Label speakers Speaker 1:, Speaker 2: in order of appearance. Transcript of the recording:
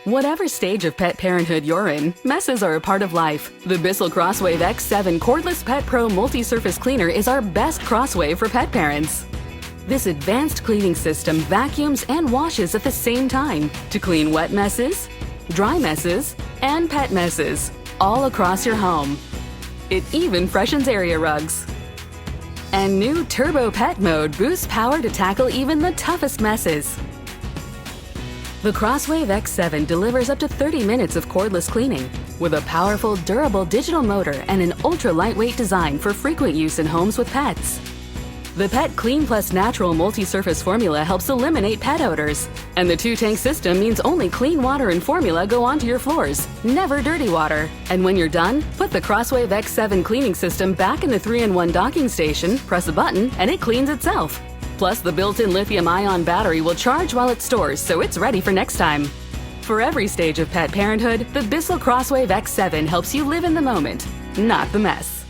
Speaker 1: Whatever stage of pet parenthood you're in, messes are a part of life. The Bissell Crosswave X7 Cordless Pet Pro Multi-Surface Cleaner is our best crosswave for pet parents. This advanced cleaning system vacuums and washes at the same time to clean wet messes, dry messes, and pet messes, all across your home. It even freshens area rugs. And new Turbo Pet Mode boosts power to tackle even the toughest messes. The Crosswave X7 delivers up to 30 minutes of cordless cleaning with a powerful, durable digital motor and an ultra-lightweight design for frequent use in homes with pets. The Pet Clean Plus Natural Multi-Surface Formula helps eliminate pet odors. And the two-tank system means only clean water and formula go onto your floors, never dirty water. And when you're done, put the Crosswave X7 cleaning system back in the 3-in-1 docking station, press a button, and it cleans itself. Plus, the built-in lithium-ion battery will charge while it stores, so it's ready for next time. For every stage of pet parenthood, the Bissell Crosswave X7 helps you live in the moment, not the mess.